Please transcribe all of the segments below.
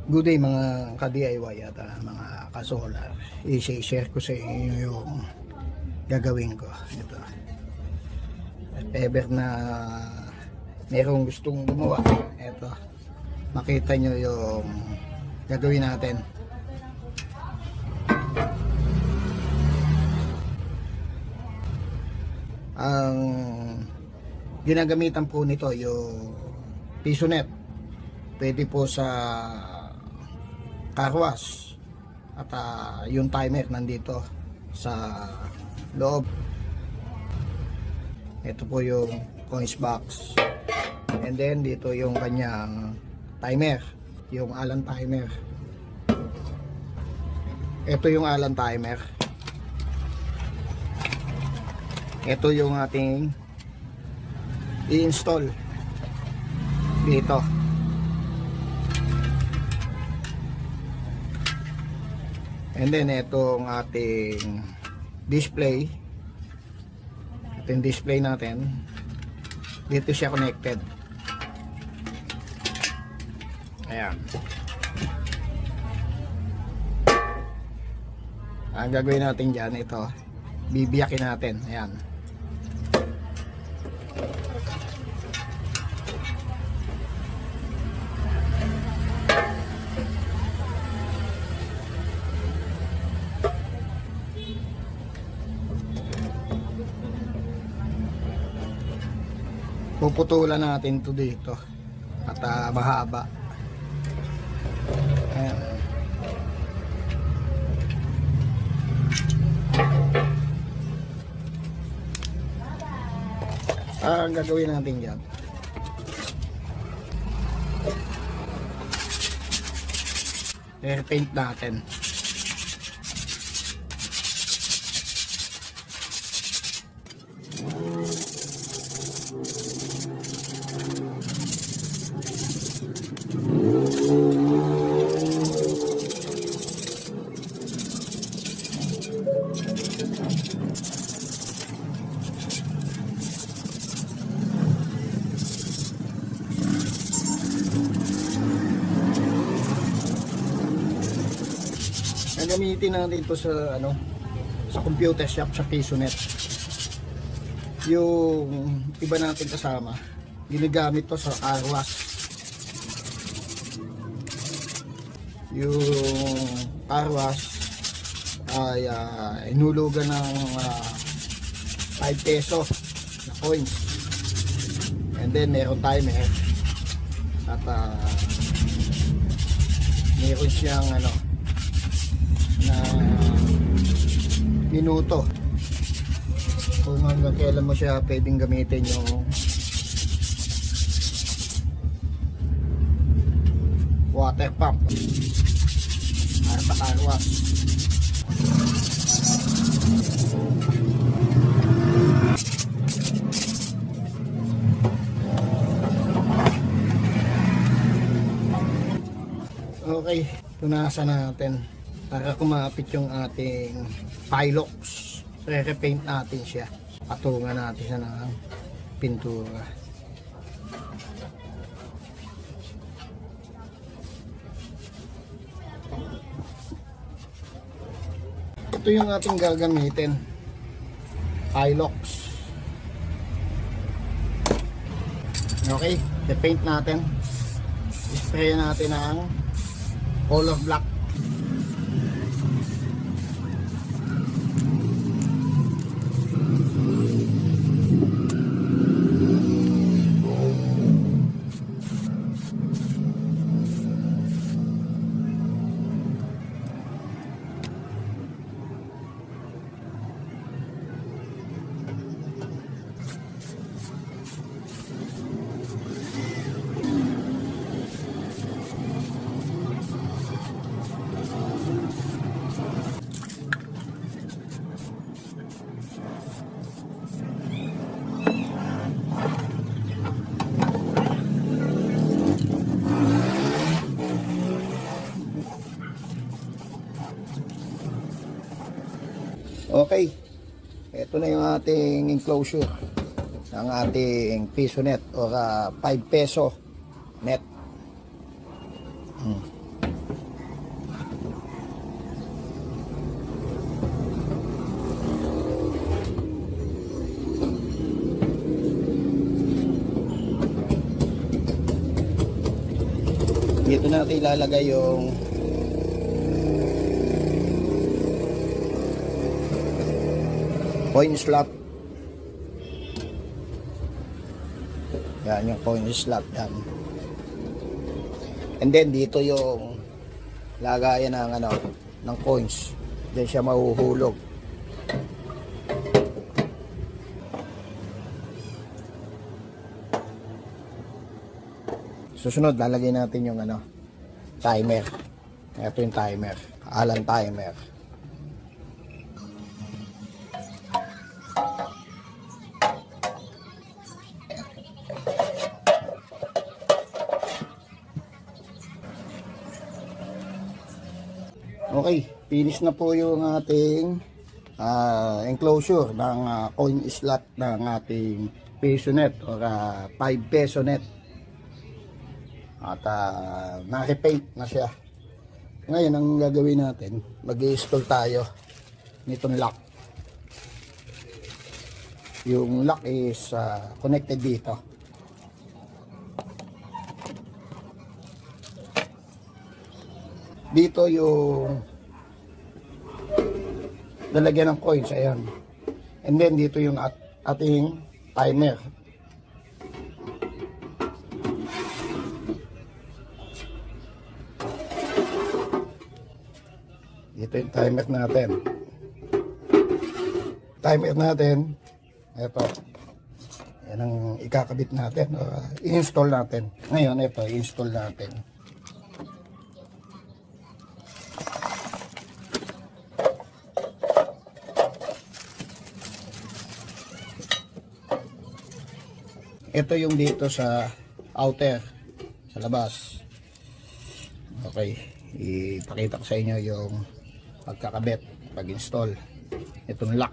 Good day mga ka-DIY at mga ka-solar. I-share ko sa inyo yung gagawin ko. Ito. If ever na merong gustong gumawa, ito. Makita nyo yung gagawin natin. Ang ginagamitan po nito yung PisoNet. Pwede po sa car wash at yung timer nandito sa loob. Ito po yung coins box, and then dito yung kanyang timer, yung Allen timer. Ito yung Allen timer. Ito yung ating i-install dito. And then itong ating display. Ito yung display natin. Dito siya connected. Ayan. Ang gagawin natin dyan, ito. Bibiyakin natin. Ayan. Puputulan natin to dito at mahaba. Ayan. Ang gagawin natin dyan, paint natin. Gamitin natin ito sa sa computer shop, sa PisoNet. Yung iba natin kasama ginagamit to sa car wash. Yung car wash ay inulugan ng 5 peso na coins, and then meron timer at meron siyang na minuto kung hanggang kailan mo siya pwedeng gamitin yung water pump para sa car wash. Okay, punasan natin para kumapit yung ating Pilox. Re-repaint natin siya. Patungan natin siya ng pintura. Ito yung ating gagamitin, Pilox. Okay, repaint natin. Spray natin ng color black. Okay, ito na yung ating enclosure ng ating PisoNet or 5 peso net. Dito natin ilalagay yung coin slot. Yan yung coin slot yan. And then dito yung lagayan ng ng coins. Then siya mahuhulog. Susunod, lalagay natin yung timer. Ito yung timer. Allen timer. Okay, finish na po yung ating enclosure ng coin slot ng ating peso net or 5 peso net. At na-repaint na siya. Ngayon, ang gagawin natin, mag-i-install tayo nitong lock. Yung lock is connected dito. Dito yung lalagyan ng coins, ayan. And then dito yung ating timer. Ito yung timer natin. Timer natin. Ito. Yan ang ikakabit natin. I-install natin. Ngayon, ito. I-install natin. Ito yung dito sa outer. Sa labas. Okay. Ipakita ko sa inyo yung pagkakabit, pag-install itong lock.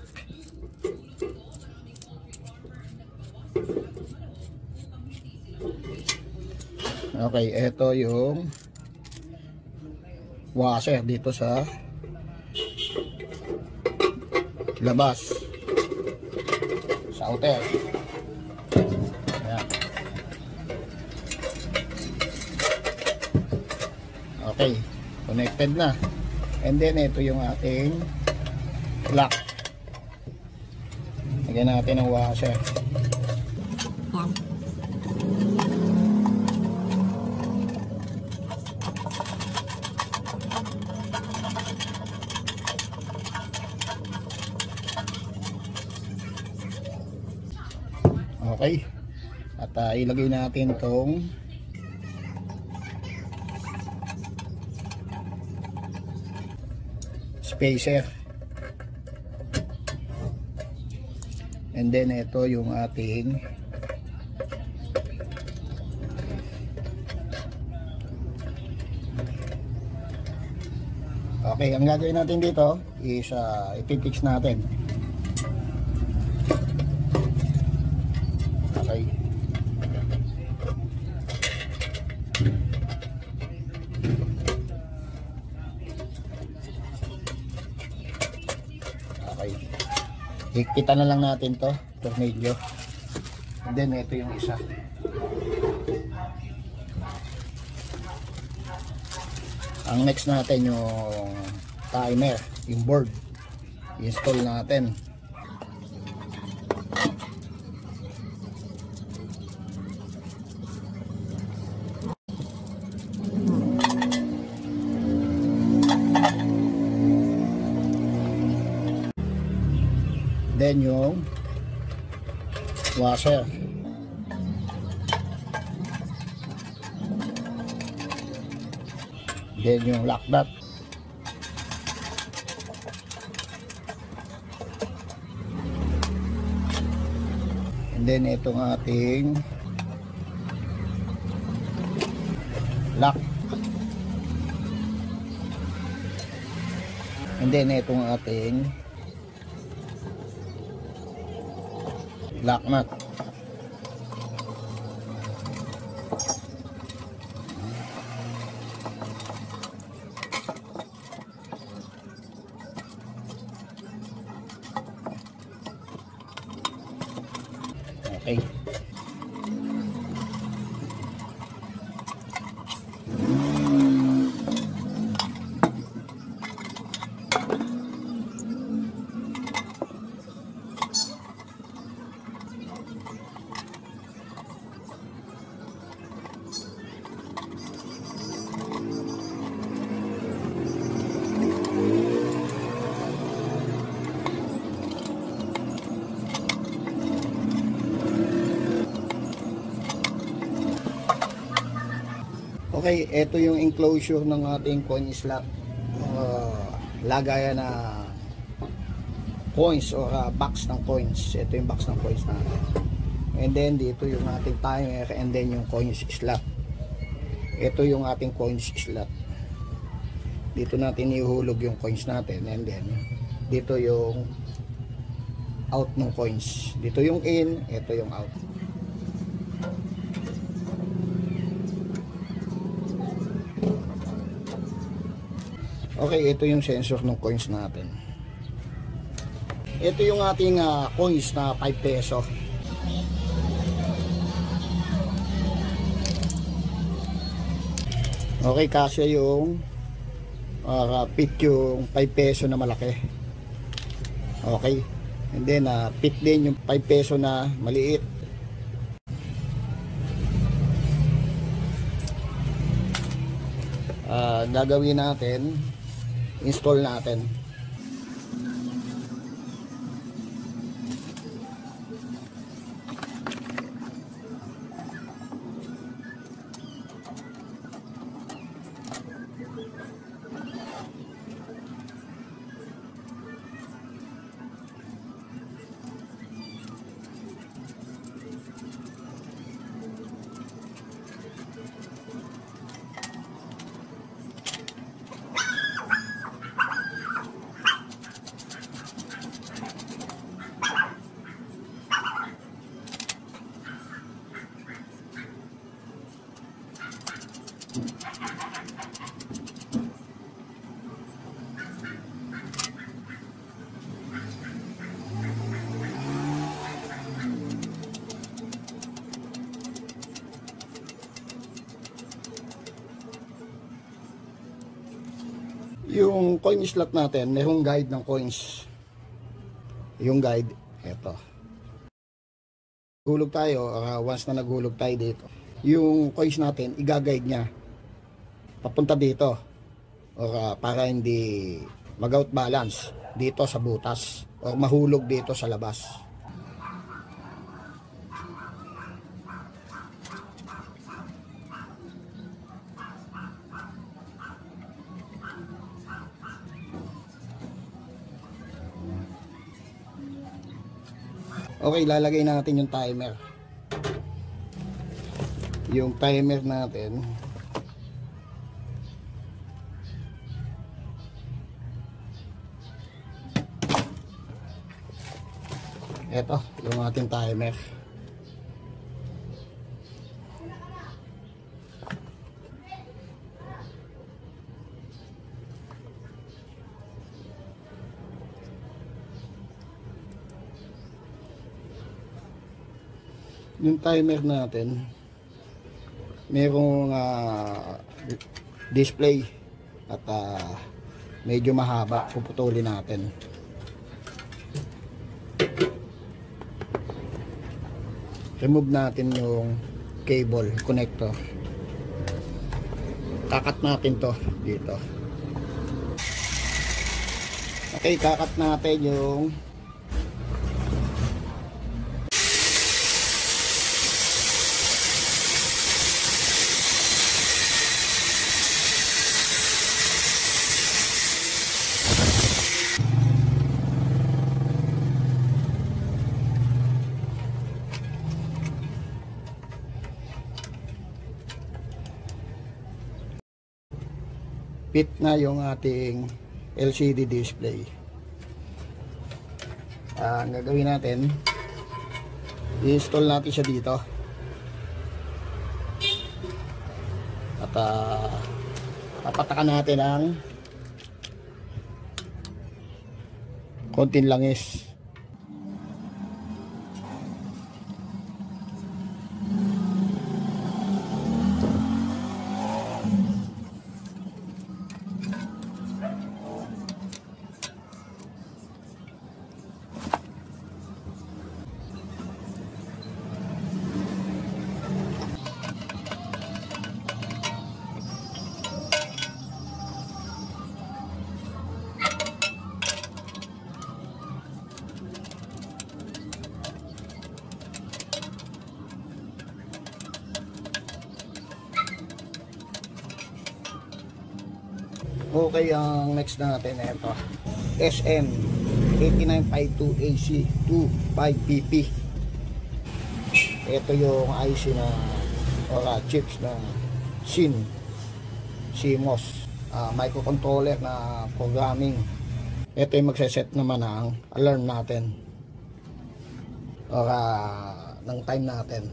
Okay, ito yung washer dito sa labas, sa outer. Ayan. Okay, connected na. And then ito yung ating lock. Lagyan natin ang washer. Okay. At ilagay natin tong spacer. And then ito yung ating okay, ang gagawin natin dito is ipipix natin. Okay. Higpitan na lang natin to, tornilyo. And then ito yung isa. Ang next natin yung timer, yung board. I-install natin. Then yung washer. Then yung lock nut. And then itong ating lock. And then itong ating lock nut. Okay. Okay, ito yung enclosure ng ating coin slot. Lagayan na coins or box ng coins. Ito yung box ng coins natin. And then dito yung ating timer, and then yung coins slot. Ito yung ating coins slot. Dito natin ihulog yung coins natin, and then dito yung out ng coins. Dito yung in, ito yung out. Okay, ito yung sensor ng coins natin. Ito yung ating coins na 5 peso. Okay, kasi yung fit yung 5 peso na malaki. Okay. And then fit din yung 5 peso na maliit. Gagawin natin, install natin. Yung coin slot natin, mayroong guide ng coins. Yung guide, eto. Hulog tayo, once na naghulog tayo dito, yung coins natin, igaguide niya papunta dito. Or para hindi mag-out balance dito sa butas. Or mahulog dito sa labas. Okay, lalagay natin yung timer. Yung timer natin, eto, yung ating timer. Yung timer natin, merong display at medyo mahaba. Puputulin natin. Remove natin yung cable connector. Kakat natin to dito. Okay, kakat natin yung fit na yung ating LCD display. Ang gagawin natin, i-install natin siya dito. At papatakan natin ang konting langis. Okay, ang next natin ito SM 8952 AC 25PP. Ito yung IC na chips na CMOS microcontroller na programming. Ito yung magseset naman ng alarm natin ng time natin.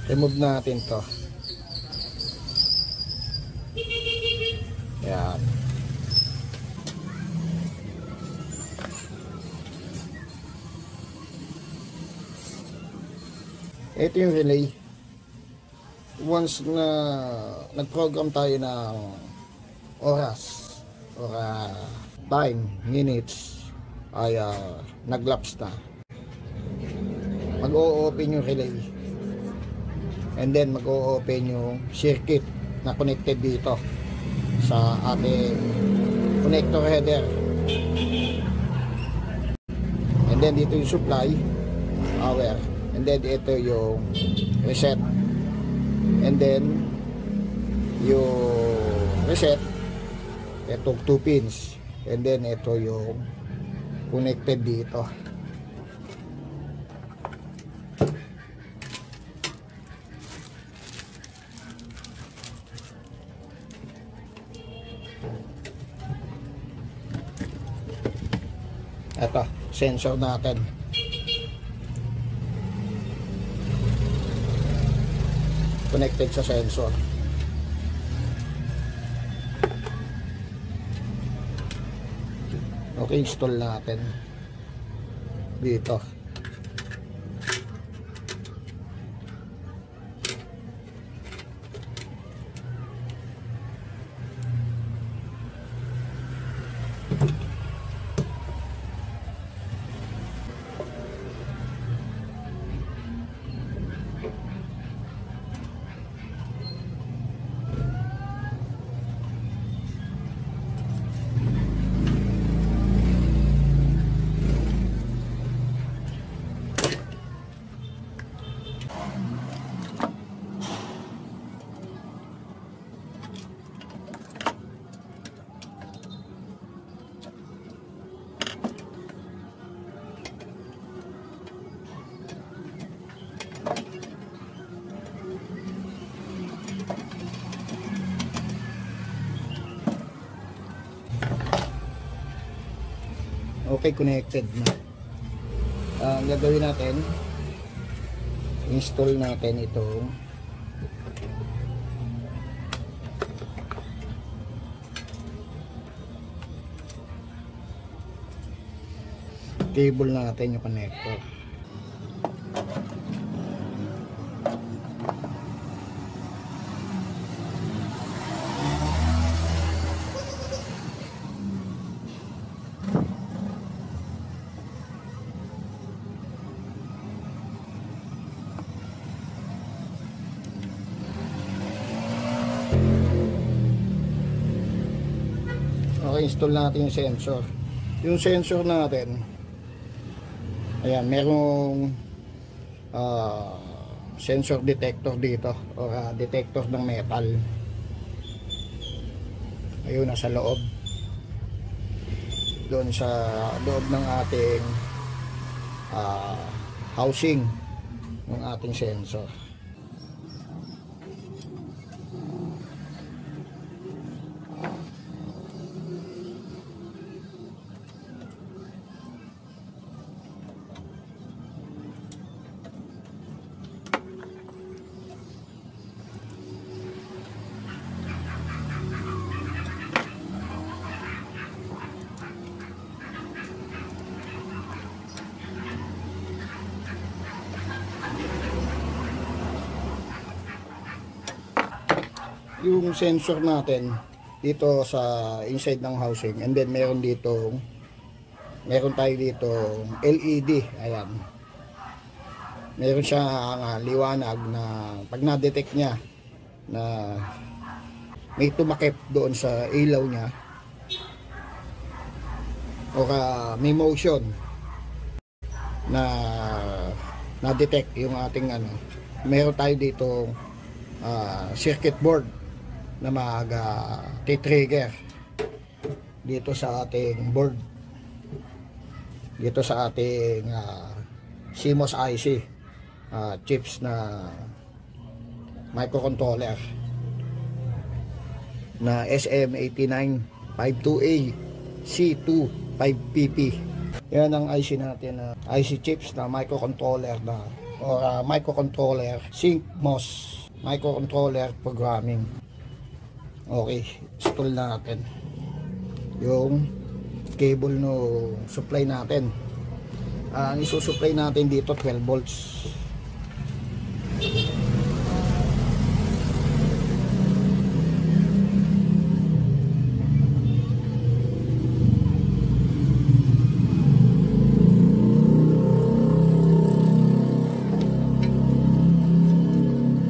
Remove natin to. Yan. Ito yung relay. Once na nag-program tayo ng oras or time, minutes, ay nag-lapse na, mag-o-open yung relay. And then mag-o-open yung circuit na connected dito sa ating connector header. And then dito yung supply power. And then ito yung reset. And then yung reset, itong 2 pins. And then ito yung connected dito. Ito, sensor natin. Connected sa sensor. Okay, install natin dito. Okay, connected na. Ang gagawin natin, install natin itong cable natin, yung connector. Okay, install natin yung sensor. Yung sensor natin, ayan, merong sensor detector dito or detector ng metal. Ayun, nasa loob. Doon sa loob ng ating housing ng ating sensor. Yung sensor natin dito sa inside ng housing, and then meron tayo dito LED. Ayan, meron siya liwanag na pag na-detect niya na may tumakip doon sa ilaw niya, o may motion na na-detect yung ating ano, meron tayo dito circuit board na mag-trigger dito sa ating board, dito sa ating CMOS IC chips na microcontroller na SM8952A C2 5PP. Yan ang IC natin na IC chips na microcontroller na or microcontroller CMOS microcontroller programming. Okay, install natin yung cable no supply natin. Ang isusupply natin dito 12 volts.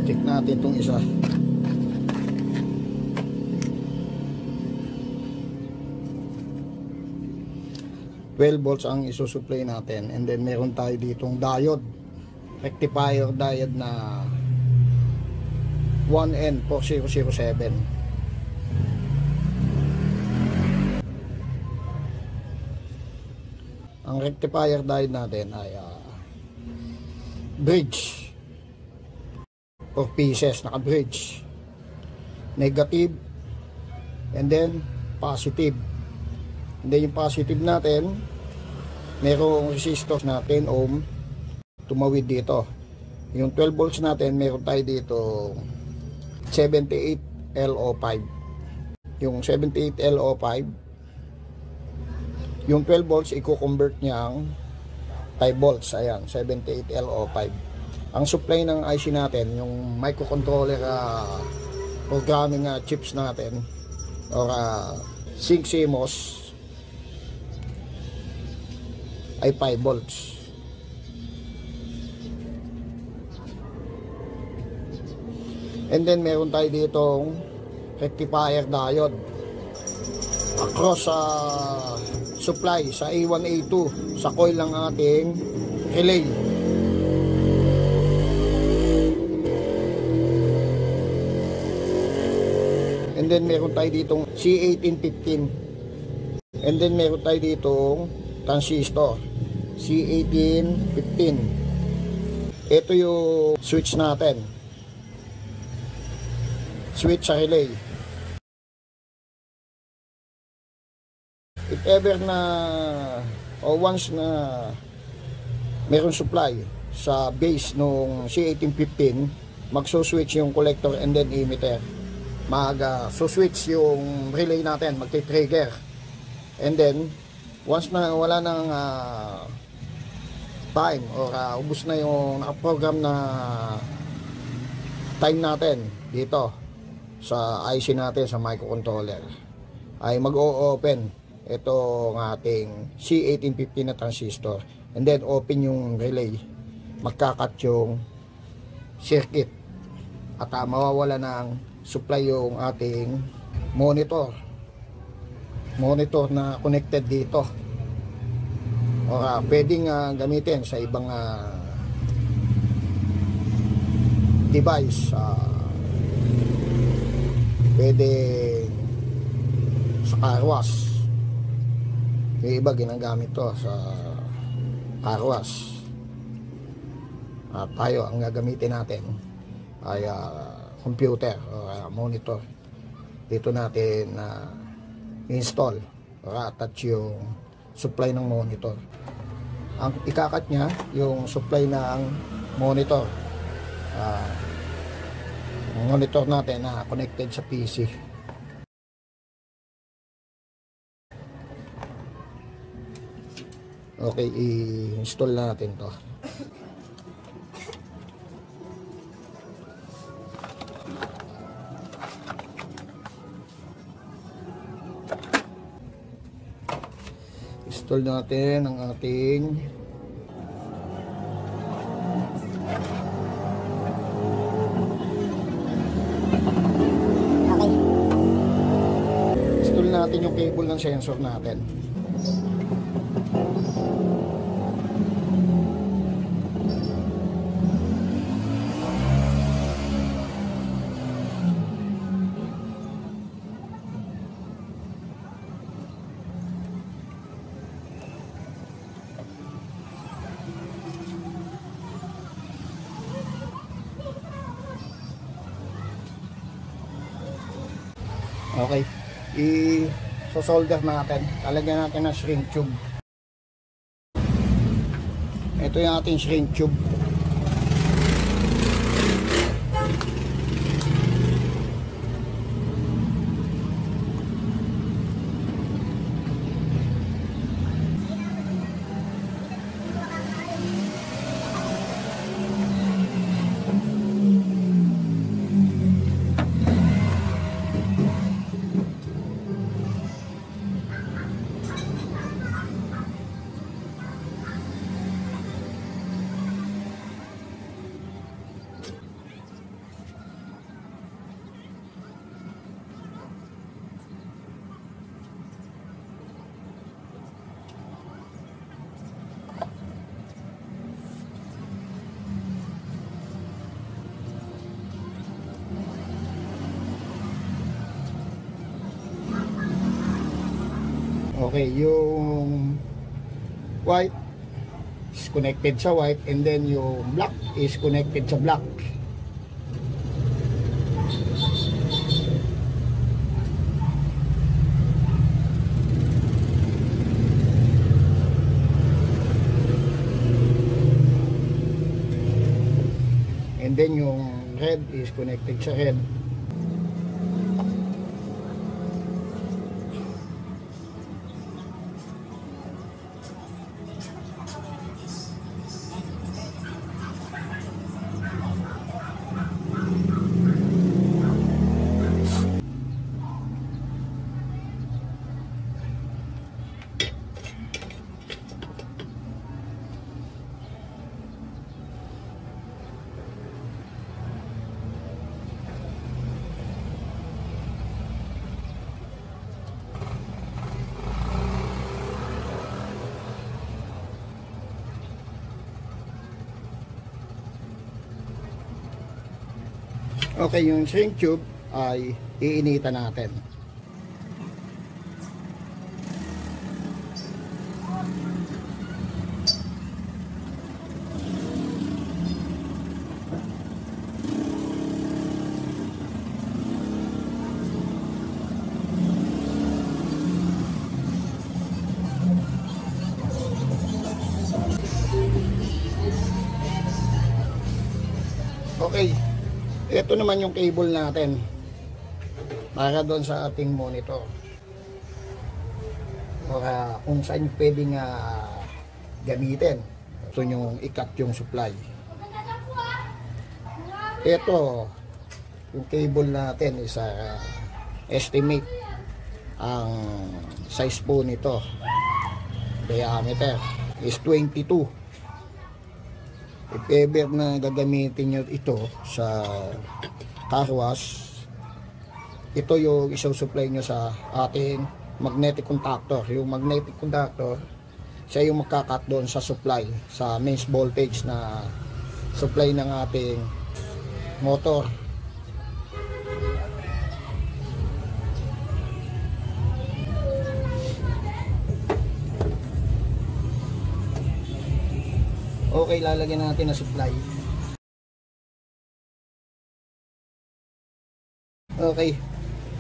Check natin itong isa. Volts ang isusupply natin, and then meron tayo ditong diode, rectifier diode na 1N4007. Ang rectifier diode natin ay bridge or pieces, naka bridge, negative and then positive. And then yung positive natin, merong resistor na 10 ohm tumawid dito. Yung 12 volts natin, meron tayo dito 78 LO5. Yung 78 LO5, yung 12 volts i-convert niyang 5 volts. Ayan, 78 LO5. Ang supply ng IC natin, yung microcontroller programming chips natin or sync CMOS ay 5 volts. And then meron tayo ditong rectifier diode across sa supply sa A1 A2 sa coil ng ating relay. And then meron tayo ditong C1815. And then meron tayo ditong transistor C1815. Ito yung switch natin, switch sa relay. If ever na o once na meron supply sa base nung C1815, magso-switch yung collector and then emitter. So-switch yung relay natin, magti-trigger. And then once na wala nang time or ubos na yung nakaprogram na time natin dito sa IC natin sa microcontroller, ay mag-o-open itong ating C1815 na transistor, and then open yung relay, magkakat yung circuit at mawawala ng supply yung ating monitor na connected dito, o pwedeng gamitin sa ibang device. Pwedeng sa car wash, yung iba ginagamit to sa car wash. Tayo ang gagamitin natin ay computer o monitor. Dito natin install or attach yung supply ng monitor. Ang ikakat niya yung supply ng monitor, monitor natin na connected sa PC. Okay, i-install na natin to. Install natin ang ating install natin yung cable ng sensor natin. Okay, i-solder natin. Lalagyan natin ng shrink tube. Ito yung ating shrink tube. Okay, yung white is connected sa white, and then yung black is connected sa black. And then yung red is connected sa red. Okay, yung shrink tube ay iinitan natin. Okay, ito naman yung cable natin para doon sa ating monitor, para kung saan pwedeng gamitin. Ito yung i-cut yung supply. Ito yung cable natin is estimate ang size po nito, diameter is 22. If ever na gagamitin nyo ito sa car wash, ito yung isusupply nyo sa ating magnetic contactor. Yung magnetic contactor, siya yung magkakat doon sa supply, sa mains voltage na supply ng ating motor. Okay, lalagyan natin na supply. Okay,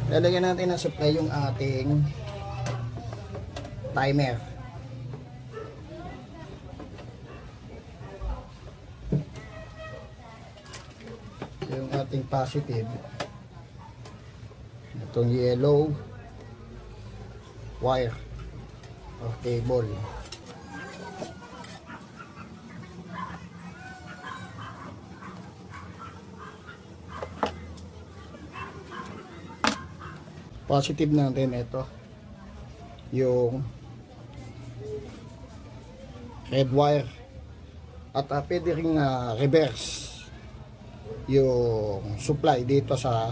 lalagyan natin na supply yung ating timer. Yung ating positive, itong yellow wire o cable. Positive natin ito yung red wire, at pwede ring reverse yung supply dito sa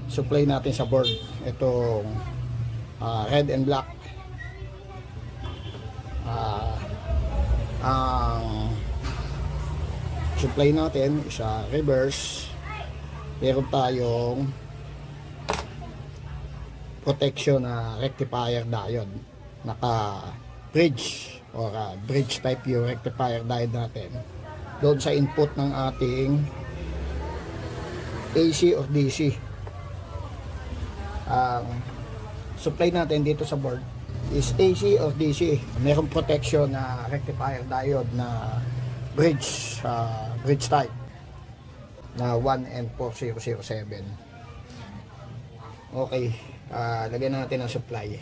supply natin sa board. Itong red and black, ang supply natin is reverse. Meron tayong protection rectifier diode, naka bridge or bridge type yung rectifier diode natin doon sa input ng ating AC or DC. Ang supply natin dito sa board is AC or DC. Merong protection na rectifier diode na bridge type na 1N4007. Okay, lagyan natin ang supply.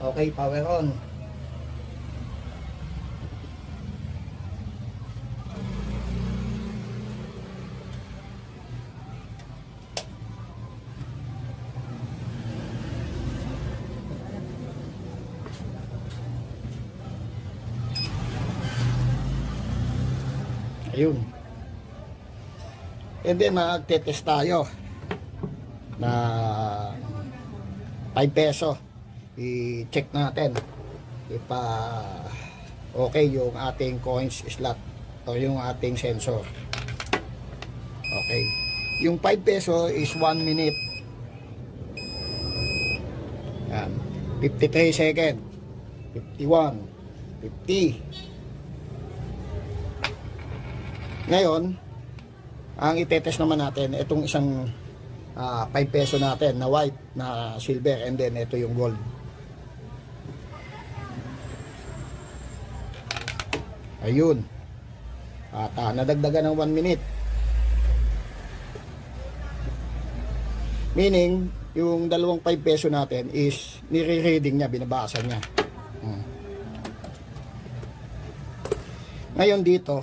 Okay, power on. Ayun. And then magte-test tayo na 5 peso. I-check natin if okay yung ating coins slot o yung ating sensor. Okay. Yung 5 peso is 1 minute. Yan. 53 second. 51. 50. Ngayon, ang itetest naman natin, itong isang 5 peso natin na white, na silver, and then ito yung gold. Ayun. At nadagdagan ng 1 minute. Meaning, yung dalawang 5 peso natin is nire-reading niya, binabasa niya. Ngayon dito,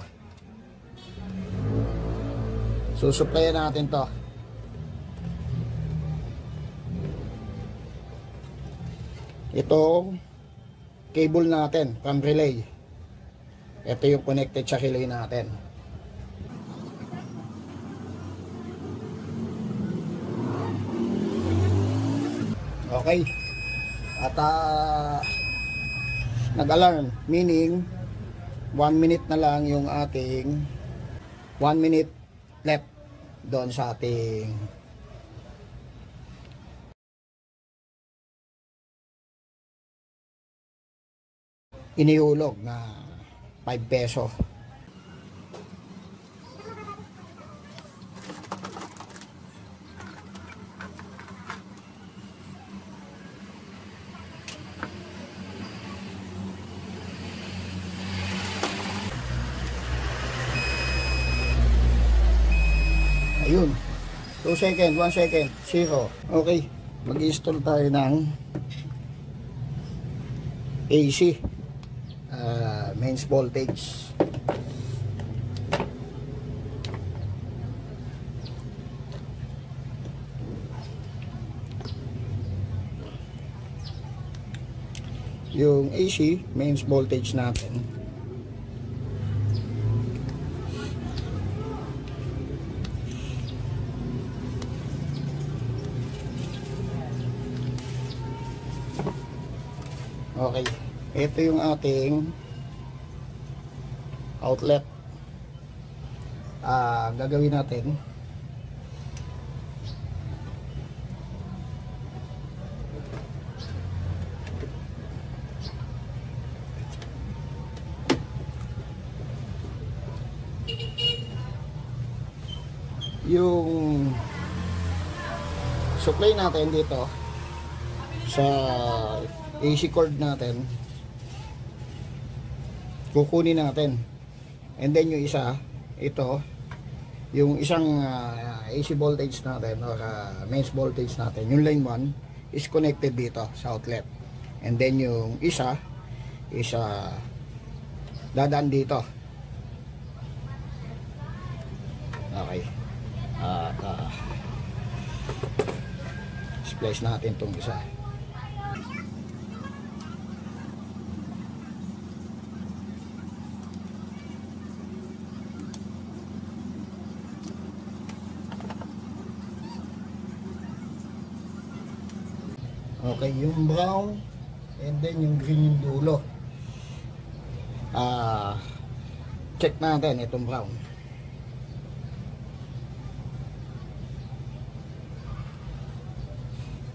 susuplayan natin to. Itong cable natin from relay. Ito yung connected sa relay natin. Okay. At nag-alarm, meaning 1 minute na lang yung ating 1 minute left doon sa ating iniulog na 5 peso. Ayun. 2 second, 1 second, 0. Okay. Mag-install tayo ng AC. Mains voltage. Yung AC, mains voltage natin. Okay, ito yung ating outlet. Gagawin natin, yung supply natin dito sa AC cord natin, kukunin natin, and then yung isa, ito yung isang AC voltage natin or mains voltage natin, yung line 1 is connected dito sa outlet, and then yung isa is dadaan dito. Okay. Splice natin tong isa. Okay, yung brown and then yung green yung dulo. Check natin itong brown.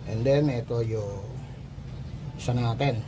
And then ito yung isa natin.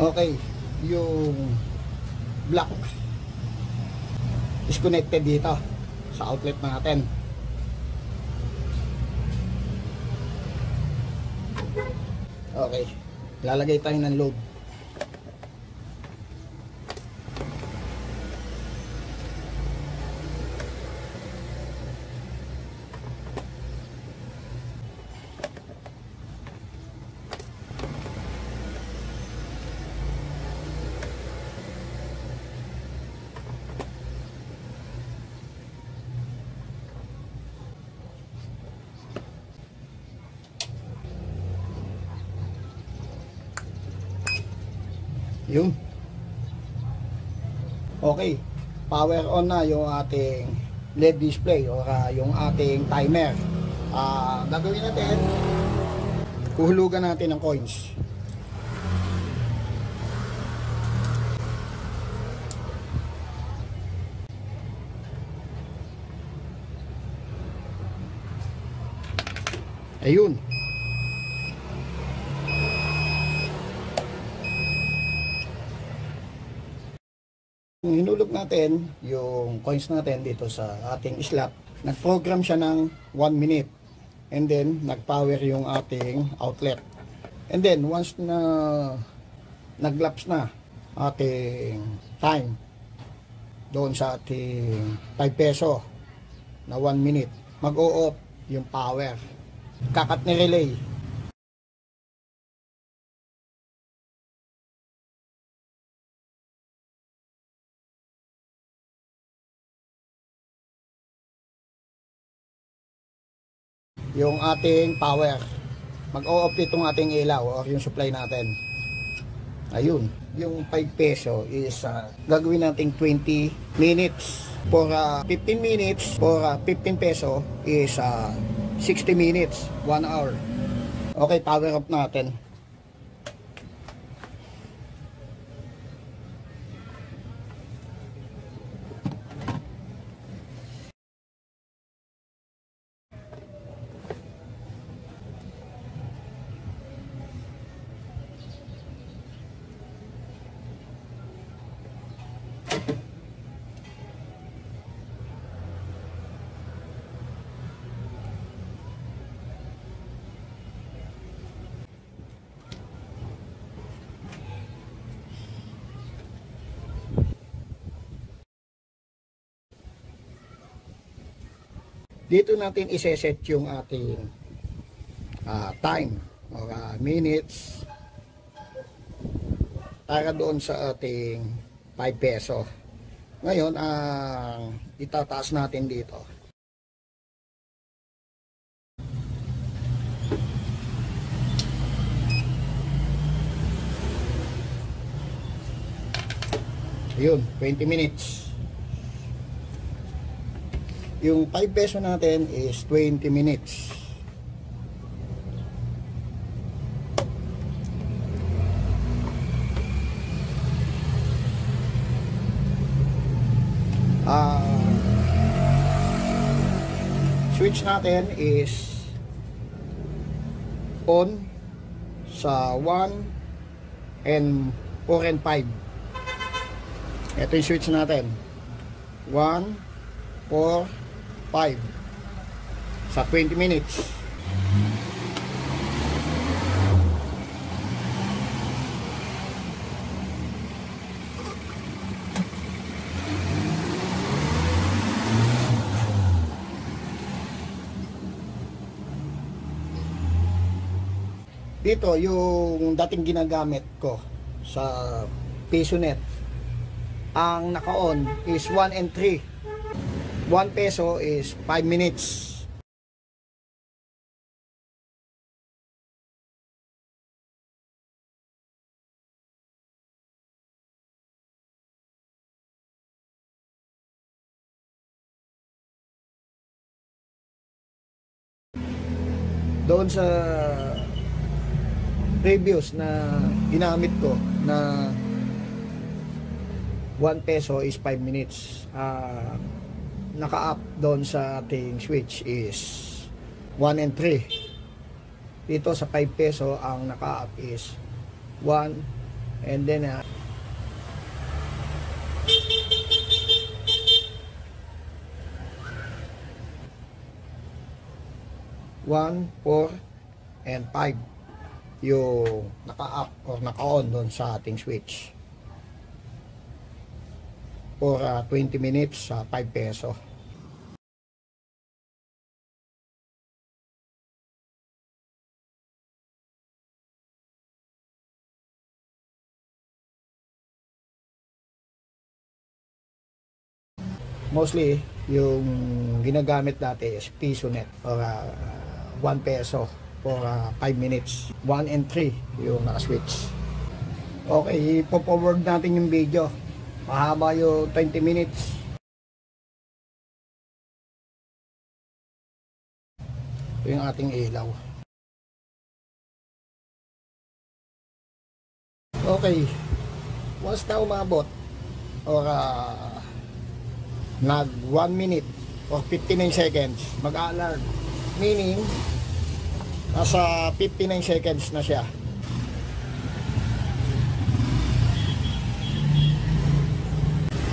Okay, yung block is connected dito sa outlet natin. Okay, lalagay tayo ng load. Yun. Okay, power on na yung ating LED display o yung ating timer. Gagawin natin, huhulugan natin ng coins. Ayun. Hinulog natin yung coins natin dito sa ating slot. Nag-program siya ng 1 minute. And then, nag-power yung ating outlet. And then, once na nag-lapse na ating time doon sa ating 5 peso na 1 minute, mag-o-off yung power. Kakat ni relay. Yung ating power, mag-o-off itong ating ilaw o yung supply natin. Ayun, yung 5 peso is gagawin natin 20 minutes. For 15 minutes, for 15 peso is 60 minutes, 1 hour. Okay, power up natin. Dito natin iseset yung ating time o minutes para doon sa ating 5 peso. Ngayon, ang itataas natin dito. Yun, 20 minutes. Yung 5 peso natin is 20 minutes. Switch natin is on sa 1 and 4 and 5. Ito yung switch natin. 1, 4, 5 sa 20 minutes. Dito yung dating ginagamit ko sa PesoNet, ang naka-on is 1 and 3. 1 peso is 5 minutes. Doon sa previous na ginamit ko na 1 peso is 5 minutes, naka-up doon sa ating switch is 1 and 3. Dito sa 5 peso ang naka-up is 1, And then 1, 4, and 5 yung naka-up or naka-on doon sa ating switch for 20 minutes sa 5 peso. Mostly yung ginagamit dati is PisoNet or 1 peso for 5 minutes. 1 and 3 yung naka-switch. Okay, ipo-forward natin yung video. Mahaba yung 20 minutes. Ito yung ating ilaw. Okay, once na umabot or nag 1 minute or 59 seconds, mag-alarm. Meaning, nasa 59 seconds na siya.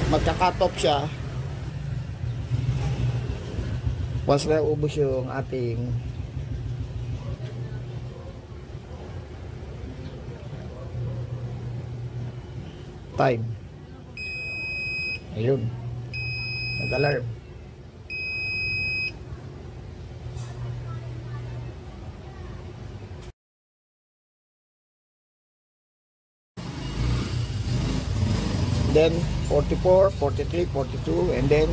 Magka-cut off siya once na ubos yung ating time. Ayun, nag-alarm. Then 44, 43, 42, and then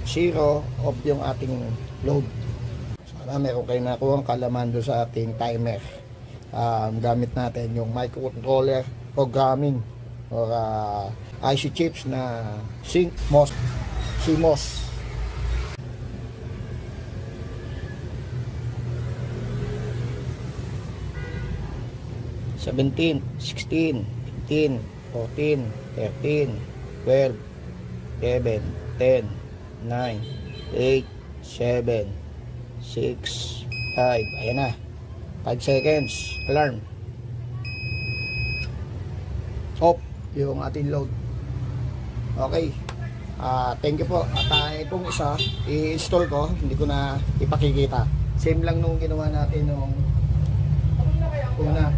0 of yung ating load. Sana meron kayo nakuha ang kalaman doon sa ating timer. Gamit natin yung microcontroller programming or IC chips na CMOS. 17, 16, 15, 14, 13, 12, 11, 10, 9, 8, 7, 6, 5. Ayan na. 5 seconds. Alarm. Off yung ating load. Okay. Thank you po. At itong isa, i-install ko. Hindi ko na ipakikita. Same lang nung ginawa natin nung una.